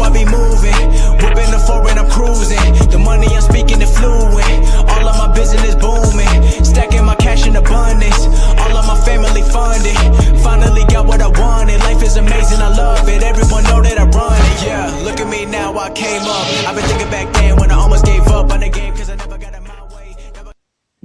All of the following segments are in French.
I be moving. Whipping the foreign, I'm cruising. The money I'm speaking is fluent. All of my business booming. Stacking my cash in abundance. All of my family funded. Finally got what I wanted. Life is amazing, I love it. Everyone know that I run it. Yeah, look at me now, I came up. I've been thinking back then when I almost gave up on the game cause I never got in my way.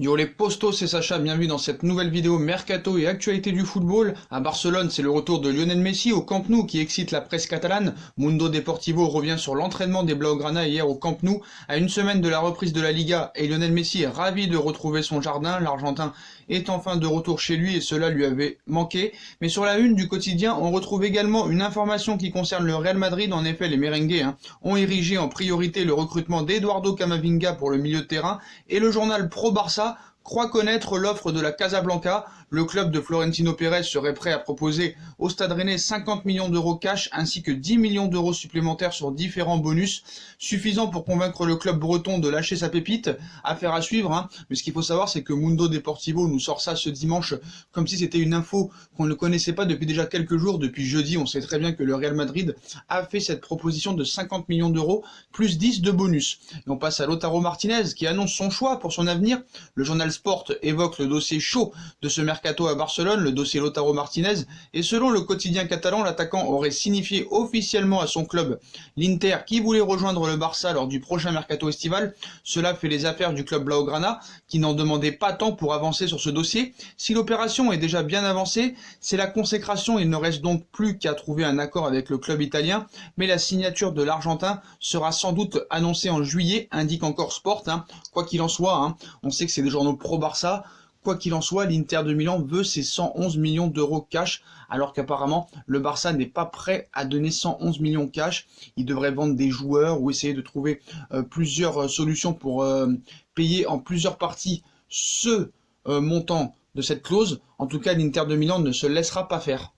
Yo les postos, c'est Sacha, bienvenue dans cette nouvelle vidéo Mercato et actualité du football. À Barcelone, c'est le retour de Lionel Messi au Camp Nou qui excite la presse catalane. Mundo Deportivo revient sur l'entraînement des Blaugrana hier au Camp Nou. À une semaine de la reprise de la Liga, et Lionel Messi est ravi de retrouver son jardin. L'Argentin est enfin de retour chez lui et cela lui avait manqué. Mais sur la une du quotidien, on retrouve également une information qui concerne le Real Madrid. En effet, les merengues ont érigé en priorité le recrutement d'Eduardo Camavinga pour le milieu de terrain et le journal Pro Barça croit connaître l'offre de la Casablanca. Le club de Florentino Pérez serait prêt à proposer au Stade Rennais 50 millions d'euros cash ainsi que 10 millions d'euros supplémentaires sur différents bonus, suffisant pour convaincre le club breton de lâcher sa pépite. Affaire à suivre, Mais ce qu'il faut savoir, c'est que Mundo Deportivo nous sort ça ce dimanche comme si c'était une info qu'on ne connaissait pas depuis déjà quelques jours. Depuis jeudi, on sait très bien que le Real Madrid a fait cette proposition de 50 millions d'euros plus 10 de bonus. Et on passe à Lautaro Martinez qui annonce son choix pour son avenir. Le journal Sport évoque le dossier chaud de ce mercato à Barcelone, le dossier Lautaro Martinez, et selon le quotidien catalan, l'attaquant aurait signifié officiellement à son club, l'Inter, qui voulait rejoindre le Barça lors du prochain mercato estival. Cela fait les affaires du club Blaugrana, qui n'en demandait pas tant pour avancer sur ce dossier. Si l'opération est déjà bien avancée, c'est la consécration, il ne reste donc plus qu'à trouver un accord avec le club italien, mais la signature de l'Argentin sera sans doute annoncée en juillet, indique encore Sport. Quoi qu'il en soit, on sait que c'est des journaux pro-Barça. Quoi qu'il en soit, l'Inter de Milan veut ses 111 millions d'euros cash, alors qu'apparemment le Barça n'est pas prêt à donner 111 millions cash. Il devrait vendre des joueurs ou essayer de trouver plusieurs solutions pour payer en plusieurs parties ce montant de cette clause. En tout cas, l'Inter de Milan ne se laissera pas faire.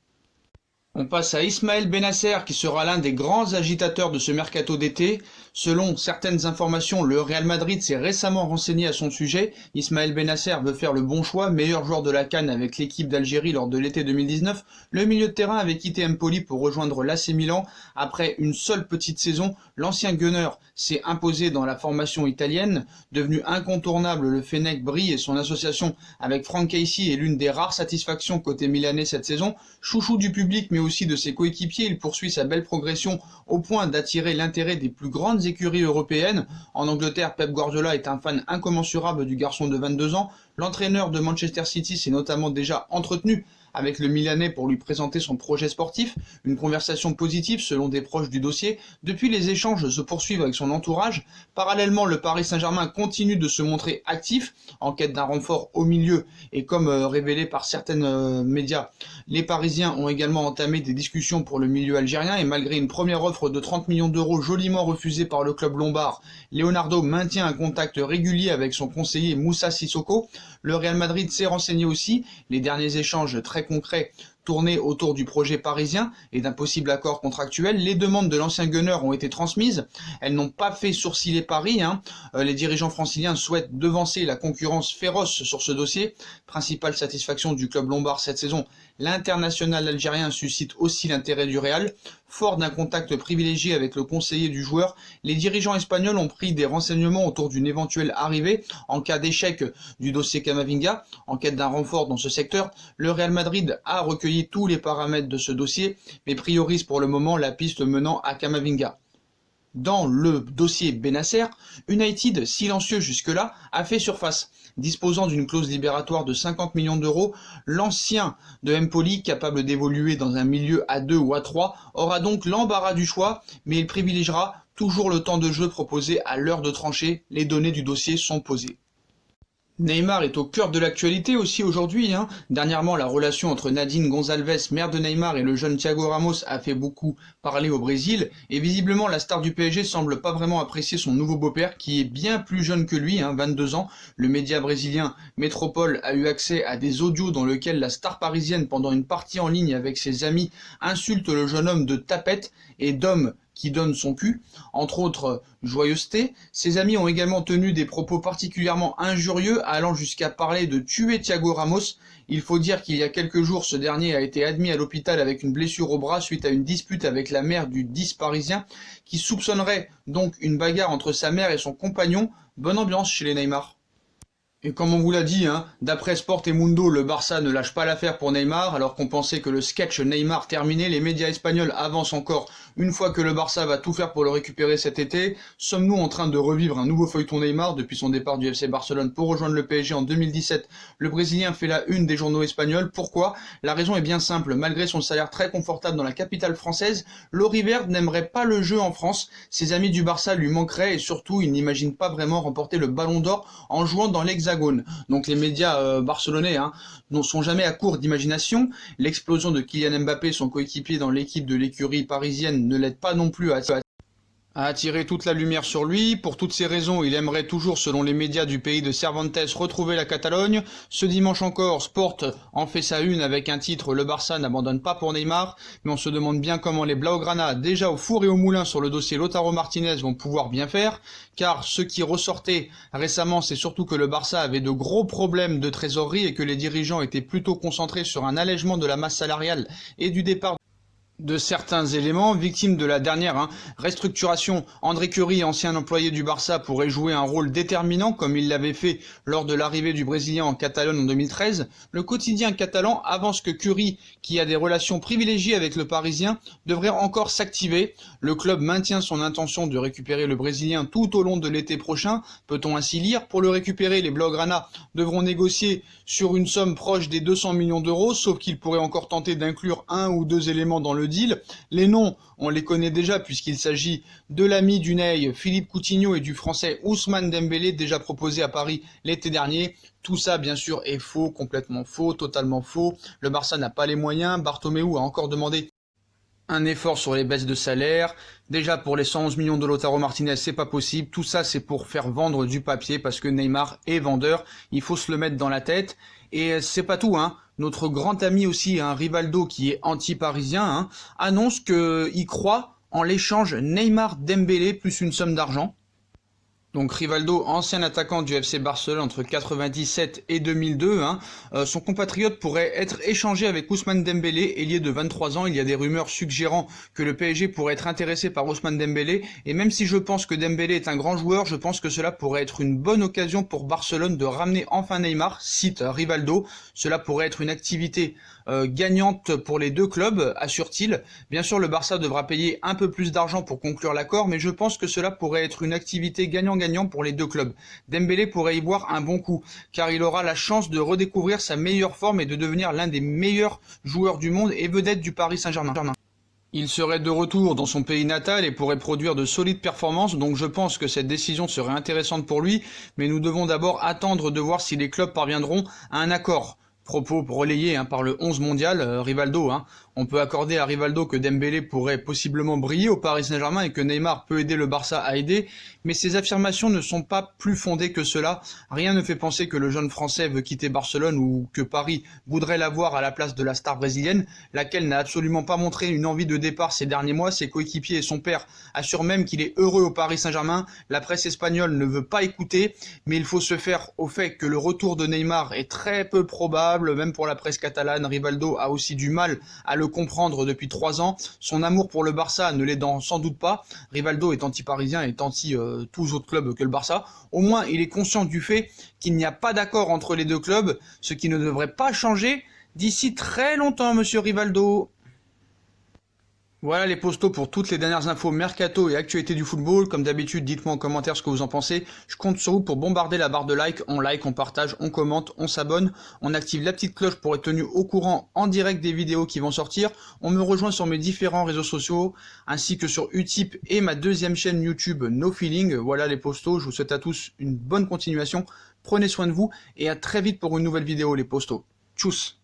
On passe à Ismaël Bennacer qui sera l'un des grands agitateurs de ce mercato d'été. Selon certaines informations, le Real Madrid s'est récemment renseigné à son sujet. Ismaël Bennacer veut faire le bon choix, meilleur joueur de la CAN avec l'équipe d'Algérie lors de l'été 2019. Le milieu de terrain avait quitté Empoli pour rejoindre l'AC Milan. Après une seule petite saison, l'ancien Gunner s'est imposé dans la formation italienne. Devenu incontournable, le Fennec brille et son association avec Franck Casey est l'une des rares satisfactions côté milanais cette saison. Chouchou du public mais aussi de ses coéquipiers, il poursuit sa belle progression au point d'attirer l'intérêt des plus grandes écuries européennes. En Angleterre, Pep Guardiola est un fan incommensurable du garçon de 22 ans. L'entraîneur de Manchester City s'est notamment déjà entretenu avec le Milanais pour lui présenter son projet sportif, une conversation positive selon des proches du dossier. Depuis, les échanges se poursuivent avec son entourage. Parallèlement, le Paris Saint-Germain continue de se montrer actif en quête d'un renfort au milieu et comme révélé par certains médias, les Parisiens ont également entamé des discussions pour le milieu algérien et malgré une première offre de 30 millions d'euros joliment refusée par le club lombard, Leonardo maintient un contact régulier avec son conseiller Moussa Sissoko. Le Real Madrid s'est renseigné aussi, les derniers échanges très concrets tournés autour du projet parisien et d'un possible accord contractuel. Les demandes de l'ancien Gunner ont été transmises, elles n'ont pas fait sourciller Paris. Les dirigeants franciliens souhaitent devancer la concurrence féroce sur ce dossier. Principale satisfaction du club lombard cette saison, l'international algérien suscite aussi l'intérêt du Real. Fort d'un contact privilégié avec le conseiller du joueur, les dirigeants espagnols ont pris des renseignements autour d'une éventuelle arrivée en cas d'échec du dossier Camavinga. En quête d'un renfort dans ce secteur, le Real Madrid a recueilli tous les paramètres de ce dossier, mais priorise pour le moment la piste menant à Camavinga. Dans le dossier Bennacer, United, silencieux jusque-là, a fait surface. Disposant d'une clause libératoire de 50 millions d'euros, l'ancien de Empoli, capable d'évoluer dans un milieu à 2 ou à 3, aura donc l'embarras du choix, mais il privilégiera toujours le temps de jeu proposé à l'heure de trancher. Les données du dossier sont posées. Neymar est au cœur de l'actualité aussi aujourd'hui. Dernièrement, la relation entre Nadine Gonçalves, mère de Neymar, et le jeune Thiago Ramos a fait beaucoup parler au Brésil. Et visiblement, la star du PSG semble pas vraiment apprécier son nouveau beau-père, qui est bien plus jeune que lui, 22 ans. Le média brésilien Métropole a eu accès à des audios dans lesquels la star parisienne, pendant une partie en ligne avec ses amis, insulte le jeune homme de tapette et d'homme qui donne son cul, entre autres joyeuseté. Ses amis ont également tenu des propos particulièrement injurieux, allant jusqu'à parler de tuer Thiago Ramos. Il faut dire qu'il y a quelques jours, ce dernier a été admis à l'hôpital avec une blessure au bras suite à une dispute avec la mère du 10 parisien, qui soupçonnerait donc une bagarre entre sa mère et son compagnon. Bonne ambiance chez les Neymar. Et comme on vous l'a dit, d'après Sport et Mundo, le Barça ne lâche pas l'affaire pour Neymar, alors qu'on pensait que le sketch Neymar terminé, les médias espagnols avancent encore une fois que le Barça va tout faire pour le récupérer cet été. Sommes-nous en train de revivre un nouveau feuilleton Neymar? Depuis son départ du FC Barcelone pour rejoindre le PSG en 2017, le Brésilien fait la une des journaux espagnols. Pourquoi? La raison est bien simple, malgré son salaire très confortable dans la capitale française, l'Oriverde n'aimerait pas le jeu en France. Ses amis du Barça lui manqueraient et surtout, il n'imagine pas vraiment remporter le Ballon d'Or en jouant dans l'Hexagone. Donc les médias barcelonais ne sont jamais à court d'imagination. L'explosion de Kylian Mbappé, son coéquipier dans l'équipe de l'écurie parisienne, ne l'aide pas non plus à attirer toute la lumière sur lui. Pour toutes ces raisons, il aimerait toujours, selon les médias du pays de Cervantes, retrouver la Catalogne. Ce dimanche encore, Sport en fait sa une avec un titre « Le Barça n'abandonne pas pour Neymar », mais on se demande bien comment les Blaugrana, déjà au four et au moulin sur le dossier Lautaro Martinez, vont pouvoir bien faire, car ce qui ressortait récemment, c'est surtout que le Barça avait de gros problèmes de trésorerie et que les dirigeants étaient plutôt concentrés sur un allègement de la masse salariale et du départ de certains éléments. Victime de la dernière restructuration, André Curie, ancien employé du Barça, pourrait jouer un rôle déterminant comme il l'avait fait lors de l'arrivée du Brésilien en Catalogne en 2013. Le quotidien catalan avance que Curie, qui a des relations privilégiées avec le Parisien, devrait encore s'activer. Le club maintient son intention de récupérer le Brésilien tout au long de l'été prochain. Peut-on ainsi lire? Pour le récupérer, les Blaugrana devront négocier sur une somme proche des 200 millions d'euros, sauf qu'ils pourraient encore tenter d'inclure un ou deux éléments dans le deal. Les noms, on les connaît déjà puisqu'il s'agit de l'ami du Ney, Philippe Coutinho, et du français Ousmane Dembélé, déjà proposé à Paris l'été dernier. Tout ça, bien sûr, est faux, complètement faux, totalement faux. Le Barça n'a pas les moyens. Bartomeu a encore demandé un effort sur les baisses de salaire. Déjà pour les 111 millions de Lautaro Martinez, c'est pas possible. Tout ça, c'est pour faire vendre du papier parce que Neymar est vendeur. Il faut se le mettre dans la tête. Et c'est pas tout, Notre grand ami aussi, Rivaldo, qui est anti-parisien, annonce qu'il croit en l'échange Neymar-Dembélé plus une somme d'argent. Donc Rivaldo, ancien attaquant du FC Barcelone entre 97 et 2002, son compatriote pourrait être échangé avec Ousmane Dembélé, ailier de 23 ans. Il y a des rumeurs suggérant que le PSG pourrait être intéressé par Ousmane Dembélé, et même si je pense que Dembélé est un grand joueur, je pense que cela pourrait être une bonne occasion pour Barcelone de ramener enfin Neymar, cite Rivaldo. Cela pourrait être une activité gagnante pour les deux clubs, assure-t-il. Bien sûr, le Barça devra payer un peu plus d'argent pour conclure l'accord, mais je pense que cela pourrait être une activité gagnant-gagnant pour les deux clubs. Dembélé pourrait y voir un bon coup, car il aura la chance de redécouvrir sa meilleure forme et de devenir l'un des meilleurs joueurs du monde et vedette du Paris Saint-Germain. Il serait de retour dans son pays natal et pourrait produire de solides performances, donc je pense que cette décision serait intéressante pour lui, mais nous devons d'abord attendre de voir si les clubs parviendront à un accord. Propos relayés par le 11 mondial, Rivaldo. On peut accorder à Rivaldo que Dembélé pourrait possiblement briller au Paris Saint-Germain et que Neymar peut aider le Barça à aider, mais ces affirmations ne sont pas plus fondées que cela. Rien ne fait penser que le jeune Français veut quitter Barcelone ou que Paris voudrait l'avoir à la place de la star brésilienne, laquelle n'a absolument pas montré une envie de départ ces derniers mois. Ses coéquipiers et son père assurent même qu'il est heureux au Paris Saint-Germain. La presse espagnole ne veut pas écouter, mais il faut se faire au fait que le retour de Neymar est très peu probable, même pour la presse catalane. Rivaldo a aussi du mal à le comprendre depuis 3 ans. Son amour pour le Barça ne l'aidant sans doute pas. Rivaldo est anti-parisien et anti tous autres clubs que le Barça. Au moins, il est conscient du fait qu'il n'y a pas d'accord entre les deux clubs, ce qui ne devrait pas changer d'ici très longtemps, monsieur Rivaldo. Voilà les postos pour toutes les dernières infos mercato et actualités du football. Comme d'habitude, dites-moi en commentaire ce que vous en pensez. Je compte sur vous pour bombarder la barre de like, on partage, on commente, on s'abonne, on active la petite cloche pour être tenu au courant en direct des vidéos qui vont sortir. On me rejoint sur mes différents réseaux sociaux, ainsi que sur Utip et ma deuxième chaîne YouTube No Feeling. Voilà les postos, je vous souhaite à tous une bonne continuation. Prenez soin de vous et à très vite pour une nouvelle vidéo les postos. Tchuss.